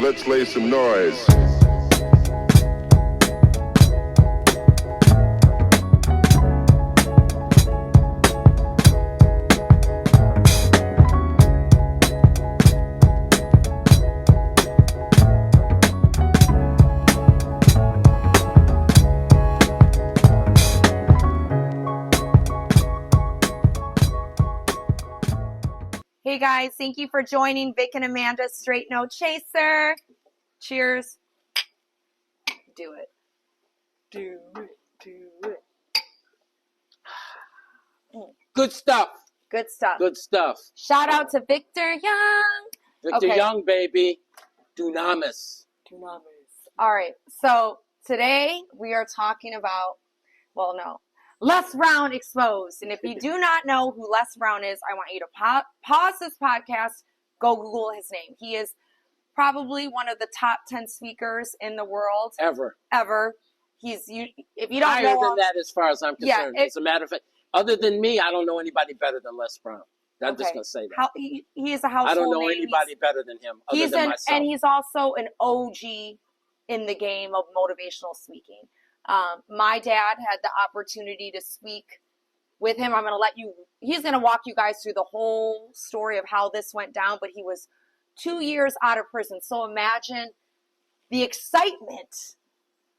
Let's lay some noise. Hey guys, thank you for joining Vic and Amanda's Straight No Chaser. Cheers. Do it. Do it. Do it. Good stuff. Good stuff. Good stuff. Shout out to Victor Young. Victor Okay. Young, baby. Dunamis. All right, so today we are talking about, Les Brown exposed. And if you do not know who Les Brown is, I want you to pause this podcast, go Google his name. He is probably one of the top 10 speakers in the world. Ever. If you don't Higher know than him, that as far as I'm concerned. As a matter of fact, other than me, I don't know anybody better than Les Brown. I'm just going to say that. He is a household I don't know name. anybody better than him other than myself. And he's also an OG in the game of motivational speaking. My dad had the opportunity to speak with him. He's going to walk you guys through the whole story of how this went down, but he was 2 years out of prison. So imagine the excitement,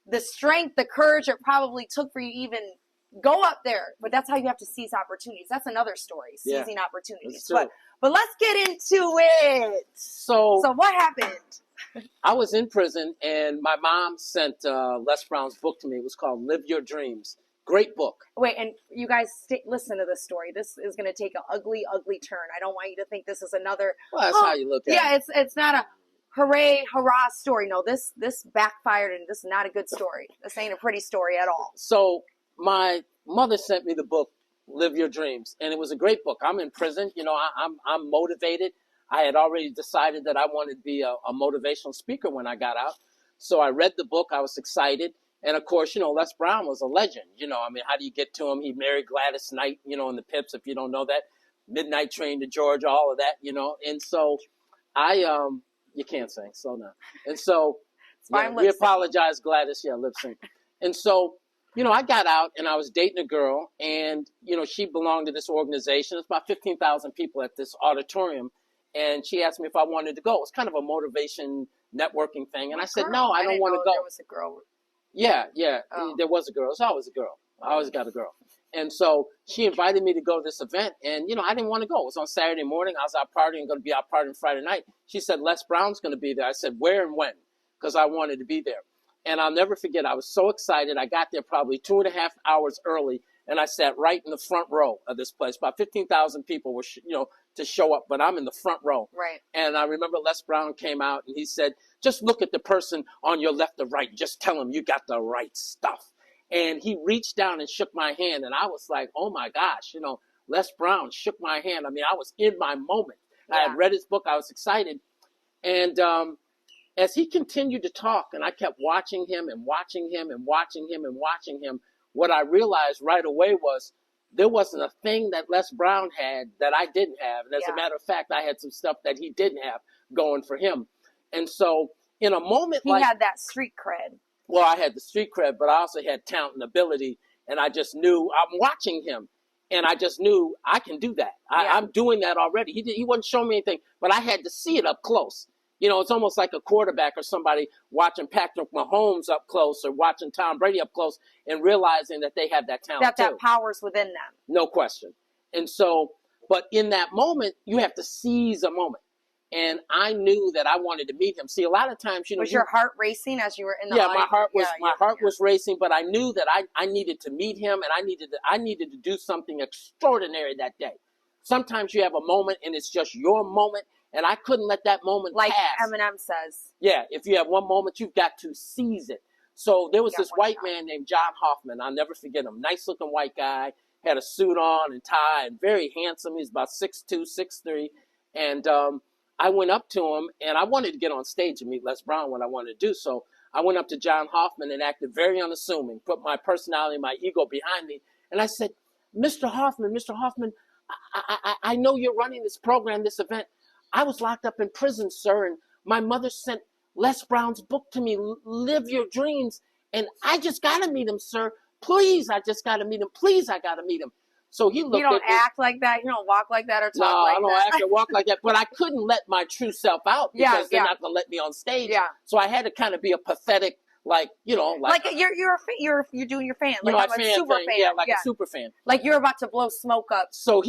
the strength, the courage it probably took for you to even go up there. But that's how you have to seize opportunities. That's another story, seizing opportunities. But let's get into it. So what happened? I was in prison, and my mom sent Les Brown's book to me. It was called Live Your Dreams. Great book. Wait, and you guys listen to this story. This is going to take an ugly, ugly turn. I don't want you to think this is another. Well, that's how you look at it. Yeah, it's not a hooray, hurrah story. No, this backfired, and this is not a good story. This ain't a pretty story at all. So my mother sent me the book Live Your Dreams, and it was a great book. I'm in prison. I'm motivated. I had already decided that I wanted to be a motivational speaker when I got out. So I read the book. I was excited. And, of course, Les Brown was a legend. How do you get to him? He married Gladys Knight, in the Pips, if you don't know that. Midnight Train to Georgia, all of that, And so you can't sing, so no. And so we apologize, Gladys. Yeah, lip sync. And so, I got out and I was dating a girl and, she belonged to this organization. It's about 15,000 people at this auditorium. And she asked me if I wanted to go. It was kind of a motivation networking thing. And I said, no, I don't want to go. There was a girl. Yeah. Oh. There was a girl. It's always a girl. I always got a girl. And so she invited me to go to this event. And, I didn't want to go. It was on Saturday morning. I was out partying, going to be out partying Friday night. She said, Les Brown's going to be there. I said, where and when? Because I wanted to be there. And I'll never forget, I was so excited. I got there probably 2.5 hours early. And I sat right in the front row of this place. About 15,000 people were, to show up, but I'm in the front row. Right. And I remember Les Brown came out and he said, just look at the person on your left or right. Just tell them you got the right stuff. And he reached down and shook my hand. And I was like, oh my gosh, Les Brown shook my hand. I was in my moment. Yeah. I had read his book. I was excited. And as he continued to talk and I kept watching him and watching him and watching him and watching him, what I realized right away was there wasn't a thing that Les Brown had that I didn't have. And as a matter of fact, I had some stuff that he didn't have going for him. And so in a moment he had that street cred. Well, I had the street cred, but I also had talent and ability. And I just knew, I'm watching him. And I just knew I can do that. I'm doing that already. He wasn't showing me anything, but I had to see it up close. It's almost like a quarterback or somebody watching Patrick Mahomes up close or watching Tom Brady up close and realizing that they have that talent that power's within them. No question. And so, but in that moment, you have to seize a moment. And I knew that I wanted to meet him. See, a lot of times, was your heart racing as you were in the audience? My heart was racing, but I knew that I needed to meet him and I needed to do something extraordinary that day. Sometimes you have a moment and it's just your moment. And I couldn't let that moment pass. Like Eminem says. Yeah, if you have one moment, you've got to seize it. So there was this white man named John Hoffman. I'll never forget him. Nice-looking white guy, had a suit on and tie, and very handsome. He's about 6'2", 6'3". And I went up to him, and I wanted to get on stage and meet Les Brown, what I wanted to do. So I went up to John Hoffman and acted very unassuming, put my personality, my ego behind me. And I said, Mr. Hoffman, I know you're running this program, this event. I was locked up in prison, sir, and my mother sent Les Brown's book to me, Live Your Dreams. And I just got to meet him, sir. Please, I just got to meet him. Please, I got to meet him. So he looked at me. You don't act like that? You don't walk like that or talk like that? No, I don't act or walk like that. But I couldn't let my true self out because they're not going to let me on stage. Yeah. So I had to kind of be a pathetic, like you're doing your fan, like I'm a super fan. Yeah, like a super fan. Like you're about to blow smoke up. So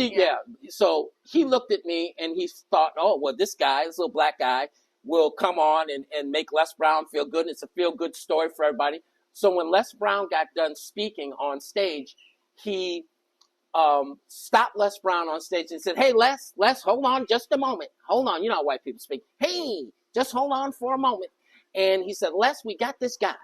so he looked at me and he thought, oh, well, this little black guy will come on and make Les Brown feel good. It's a feel-good story for everybody. So when Les Brown got done speaking on stage, he stopped Les Brown on stage and said, hey, Les, hold on just a moment. Hold on. You know how white people speak. Hey, just hold on for a moment. And he said, Les, we got this guy.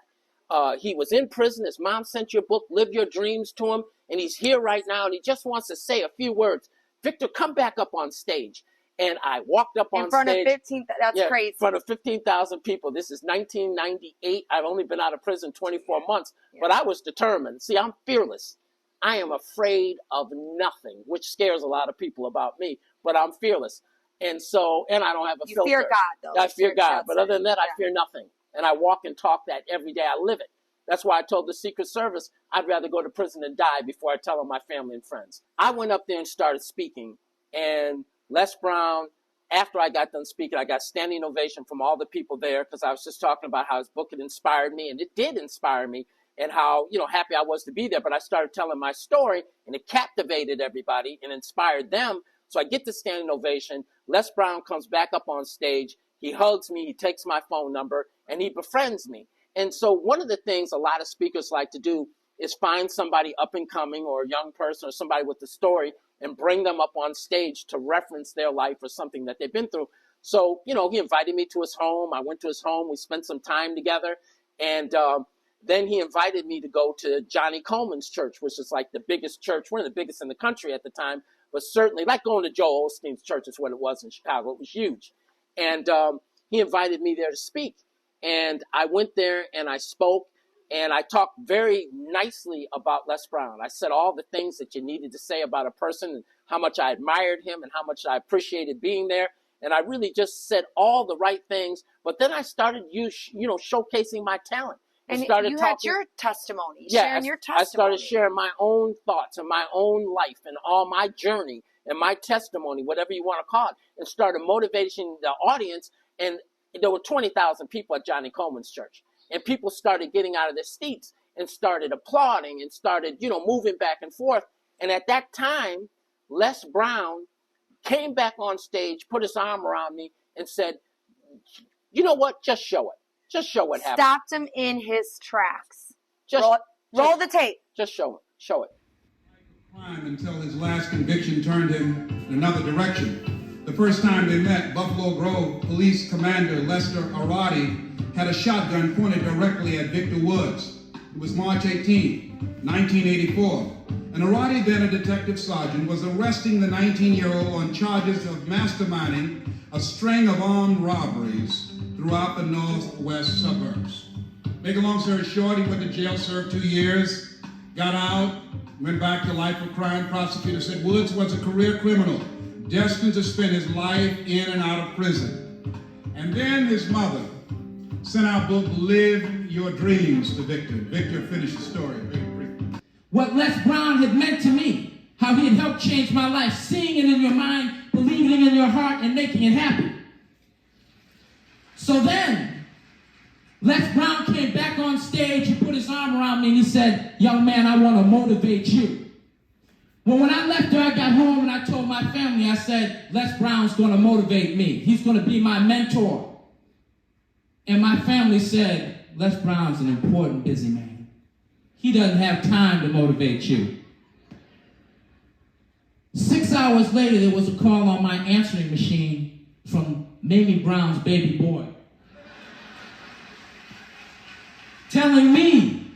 He was in prison. His mom sent your book, Live Your Dreams, to him. And he's here right now. And he just wants to say a few words. Victor, come back up on stage. And I walked up on stage. In front of 15,000, that's crazy. In front of 15,000 people. This is 1998. I've only been out of prison 24 months. Yeah. But I was determined. See, I'm fearless. I am afraid of nothing, which scares a lot of people about me. But I'm fearless. And I don't have a filter. You fear God, though. I fear God. But other than that, I fear nothing. And I walk and talk that every day. I live it. That's why I told the Secret Service I'd rather go to prison and die before I tell them my family and friends. I went up there and started speaking. And Les Brown, after I got done speaking, I got standing ovation from all the people there because I was just talking about how his book had inspired me. And it did inspire me and how, happy I was to be there. But I started telling my story and it captivated everybody and inspired them. So I get the standing ovation. Les Brown comes back up on stage. He hugs me. He takes my phone number and he befriends me. And so one of the things a lot of speakers like to do is find somebody up and coming or a young person or somebody with a story and bring them up on stage to reference their life or something that they've been through. So, he invited me to his home. I went to his home. We spent some time together. And then he invited me to go to Johnny Coleman's church, which is like the biggest church, one of the biggest in the country at the time, but certainly like going to Joel Osteen's church is what it was in Chicago. It was huge. And he invited me there to speak. And I went there and I spoke. And I talked very nicely about Les Brown. I said all the things that you needed to say about a person and how much I admired him and how much I appreciated being there. And I really just said all the right things. But then I started, showcasing my talent. And you had your testimony, sharing your testimony. I started sharing my own thoughts and my own life and all my journey and my testimony, whatever you want to call it, and started motivating the audience. And there were 20,000 people at Johnny Coleman's church. And people started getting out of their seats and started applauding and started, moving back and forth. And at that time, Les Brown came back on stage, put his arm around me and said, you know what? Just show it. Just show what happened. Stopped him in his tracks. Roll the tape. Just show it. Show it. Crime until his last conviction turned him in another direction. The first time they met, Buffalo Grove Police Commander Lester Arati had a shotgun pointed directly at Victor Woods. It was March 18, 1984. And Arati, then a detective sergeant, was arresting the 19-year-old on charges of masterminding a string of armed robberies throughout the northwest suburbs. Make a long story short, he went to jail, served 2 years, got out, went back to life of crime. Prosecutor said Woods was a career criminal, destined to spend his life in and out of prison. And then his mother sent out book Live Your Dreams to Victor. Victor finished the story very briefly. What Les Brown had meant to me, how he had helped change my life, seeing it in your mind, believing it in your heart, and making it happen. So then, Les Brown came back on stage, he put his arm around me and he said, young man, I want to motivate you. Well, when I left there, I got home and I told my family, I said, Les Brown's going to motivate me. He's going to be my mentor. And my family said, Les Brown's an important, busy man. He doesn't have time to motivate you. 6 hours later, there was a call on my answering machine from Mamie Brown's baby boy, telling me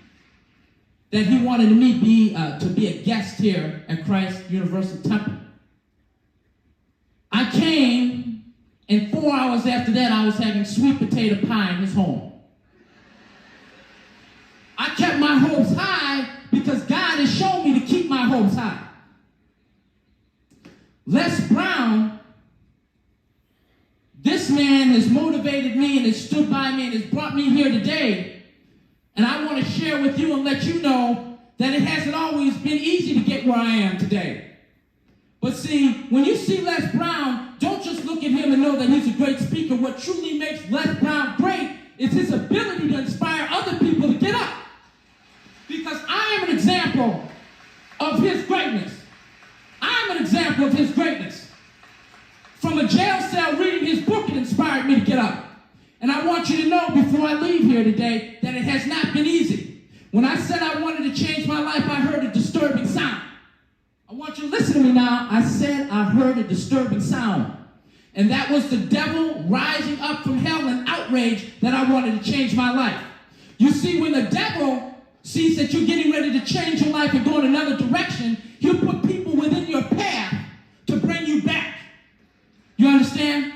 that he wanted me to be a guest here at Christ Universal Temple. I came, and 4 hours after that, I was having sweet potato pie in his home. I kept my hopes high because God has shown me to keep my hopes high. Les Brown This man has motivated me and has stood by me and has brought me here today. And I want to share with you and let you know that it hasn't always been easy to get where I am today. But see, when you see Les Brown, don't just look at him and know that he's a great speaker. What truly makes Les Brown great is his ability to inspire other people to get up. Because I am an example of his greatness. I'm an example of his greatness. From a jail cell reading his book, it inspired me to get up. And I want you to know before I leave here today that it has not been easy. When I said I wanted to change my life, I heard a disturbing sound. I want you to listen to me now. I said I heard a disturbing sound. And that was the devil rising up from hell in outrage that I wanted to change my life. You see, when the devil sees that you're getting ready to change your life and go in another direction, he'll put people within your path to bring you back. You understand?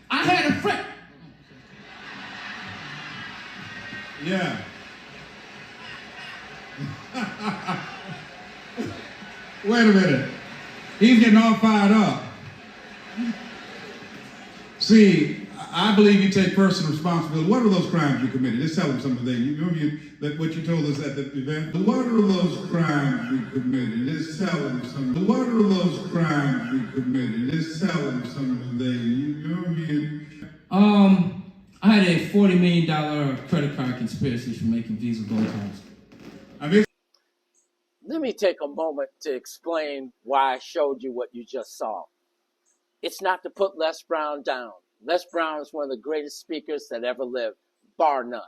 I had a friend. Yeah. Wait a minute. He's getting all fired up. See, I believe you take personal responsibility. What are those crimes you committed? Just tell them some of the things. You remember what you told us at the event? What are those crimes you committed? Just tell them some. What are those crimes you committed? Just tell them some of the things. You remember? I had a $40 million credit card conspiracy for making Visa gold cards. Let me take a moment to explain why I showed you what you just saw. It's not to put Les Brown down. Les Brown is one of the greatest speakers that ever lived, bar none.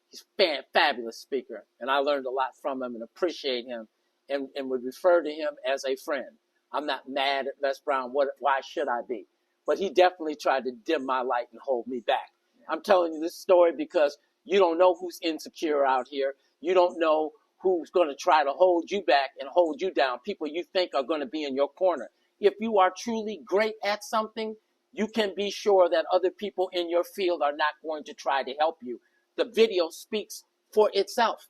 He's a fabulous speaker, and I learned a lot from him and appreciate him and would refer to him as a friend. I'm not mad at Les Brown. Why should I be? But he definitely tried to dim my light and hold me back. I'm telling you this story because you don't know who's insecure out here. You don't know who's going to try to hold you back and hold you down, people you think are going to be in your corner. If you are truly great at something, you can be sure that other people in your field are not going to try to help you. The video speaks for itself.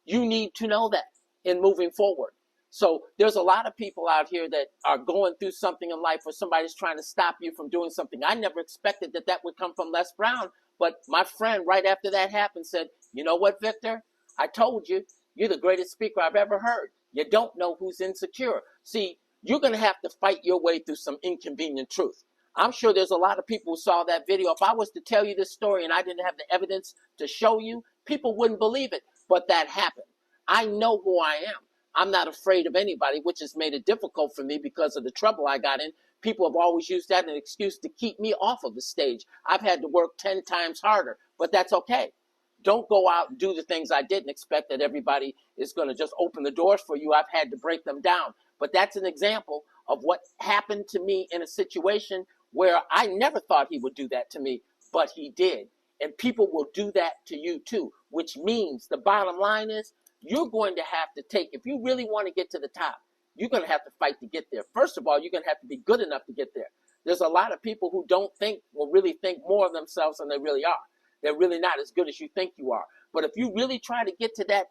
You need to know that in moving forward. So there's a lot of people out here that are going through something in life where somebody's trying to stop you from doing something. I never expected that would come from Les Brown, but my friend right after that happened said, you know what, Victor? I told you, you're the greatest speaker I've ever heard. You don't know who's insecure. See, you're going to have to fight your way through some inconvenient truth. I'm sure there's a lot of people who saw that video. If I was to tell you this story and I didn't have the evidence to show you, people wouldn't believe it. But that happened. I know who I am. I'm not afraid of anybody, which has made it difficult for me because of the trouble I got in. People have always used that as an excuse to keep me off of the stage. I've had to work 10 times harder, but that's okay. Don't go out and do the things I didn't expect that everybody is going to just open the doors for you. I've had to break them down. But that's an example of what happened to me in a situation where I never thought he would do that to me, but he did. And people will do that to you too, which means the bottom line is you're going to have to take, if you really want to get to the top, you're going to have to fight to get there. First of all, you're going to have to be good enough to get there. There's a lot of people who don't think, or really think more of themselves than they really are. They're really not as good as you think you are. But if you really try to get to that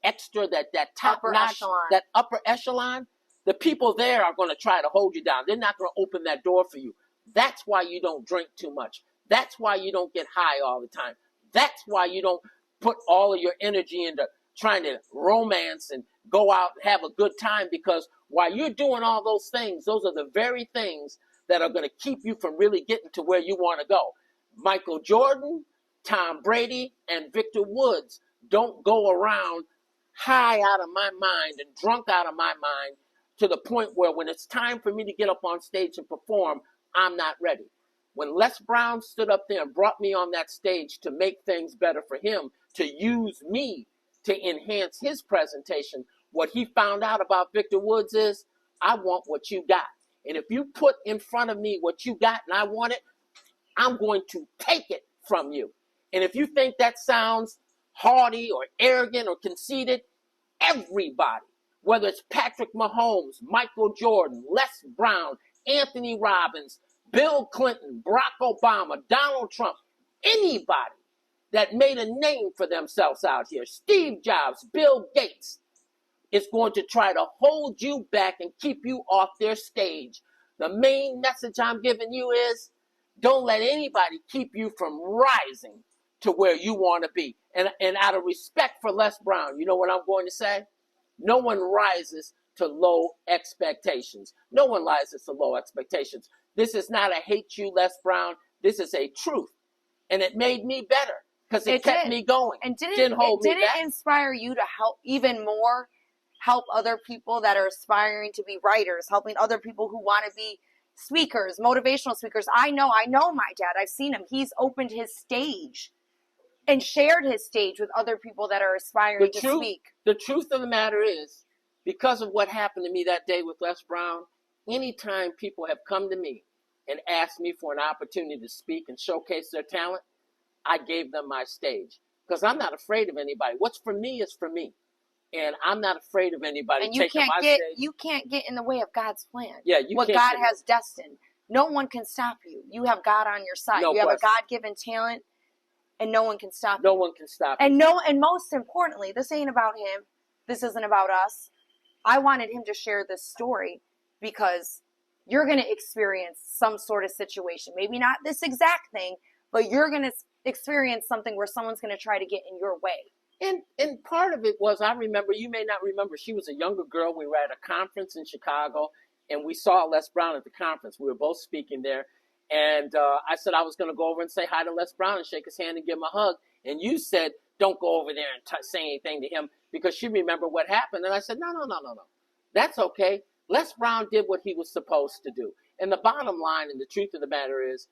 extra, that top notch, that upper echelon, the people there are going to try to hold you down. They're not going to open that door for you. That's why you don't drink too much. That's why you don't get high all the time. That's why you don't put all of your energy into trying to romance and go out and have a good time, because while you're doing all those things, those are the very things that are going to keep you from really getting to where you want to go. Michael Jordan, Tom Brady, and Victor Woods don't go around high out of my mind and drunk out of my mind to the point where when it's time for me to get up on stage and perform, I'm not ready. When Les Brown stood up there and brought me on that stage to make things better for him, to use me to enhance his presentation, what he found out about Victor Woods is, I want what you got. And if you put in front of me what you got and I want it, I'm going to take it from you. And if you think that sounds haughty or arrogant or conceited, everybody, whether it's Patrick Mahomes, Michael Jordan, Les Brown, Anthony Robbins, Bill Clinton, Barack Obama, Donald Trump, anybody that made a name for themselves out here, Steve Jobs, Bill Gates, is going to try to hold you back and keep you off their stage. The main message I'm giving you is, Don't let anybody keep you from rising to where you want to be. And out of respect for Les Brown, you know what I'm going to say? No one rises to low expectations. No one rises to low expectations. This is not a hate you, Les Brown. This is a truth. And it made me better because it kept me going. And didn't inspire you to help even more, help other people that are aspiring to be writers, helping other people who want to be speakers, motivational speakers? I know my dad. I've seen him. He's opened his stage and shared his stage with other people that are aspiring to speak. The truth of the matter is, because of what happened to me that day with Les Brown, anytime people have come to me and asked me for an opportunity to speak and showcase their talent, I gave them my stage. Because I'm not afraid of anybody. What's for me is for me. And I'm not afraid of anybody taking my stage. You can't get in the way of God's plan. Yeah, what God has destined. No one can stop you. You have God on your side. You have a God-given talent, and no one can stop you. No one can stop you. And most importantly, this ain't about him. This isn't about us. I wanted him to share this story because you're going to experience some sort of situation. Maybe not this exact thing, but you're going to experience something where someone's going to try to get in your way. And part of it was, I remember, you may not remember, she was a younger girl. We were at a conference in Chicago, and we saw Les Brown at the conference. We were both speaking there. And I said I was going to go over and say hi to Les Brown and shake his hand and give him a hug. And you said, don't go over there and say anything to him because she remembered what happened. And I said, no. That's okay. Les Brown did what he was supposed to do. And the bottom line and the truth of the matter is,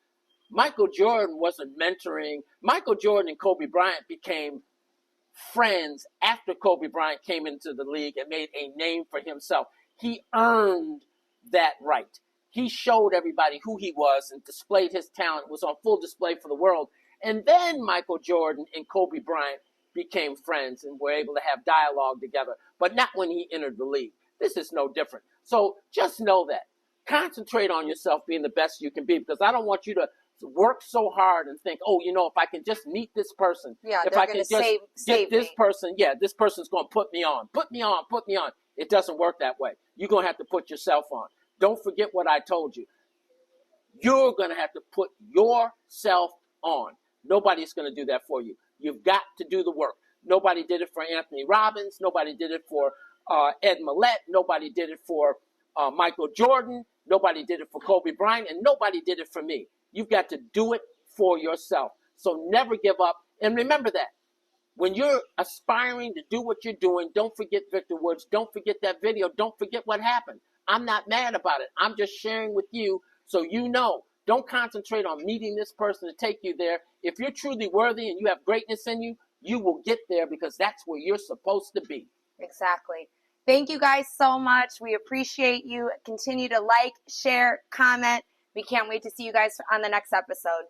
Michael Jordan wasn't mentoring. Michael Jordan and Kobe Bryant became friends after Kobe Bryant came into the league and made a name for himself. He earned that right. He showed everybody who he was and displayed his talent, was on full display for the world. And then Michael Jordan and Kobe Bryant became friends and were able to have dialogue together, but not when he entered the league. This is no different. So just know that. Concentrate on yourself being the best you can be, because I don't want you to work so hard and think, oh, if I can just meet this person, if I can just get this person, this person's going to put me on. It doesn't work that way. You're going to have to put yourself on. Don't forget what I told you. You're going to have to put yourself on. Nobody's going to do that for you. You've got to do the work. Nobody did it for Anthony Robbins. Nobody did it for Ed Millett. Nobody did it for Michael Jordan. Nobody did it for Kobe Bryant. And nobody did it for me. You've got to do it for yourself. So never give up. And remember that. When you're aspiring to do what you're doing, don't forget Victor Woods. Don't forget that video. Don't forget what happened. I'm not mad about it. I'm just sharing with you so you know. Don't concentrate on meeting this person to take you there. If you're truly worthy and you have greatness in you, you will get there because that's where you're supposed to be. Exactly. Thank you guys so much. We appreciate you. Continue to like, share, comment. We can't wait to see you guys on the next episode.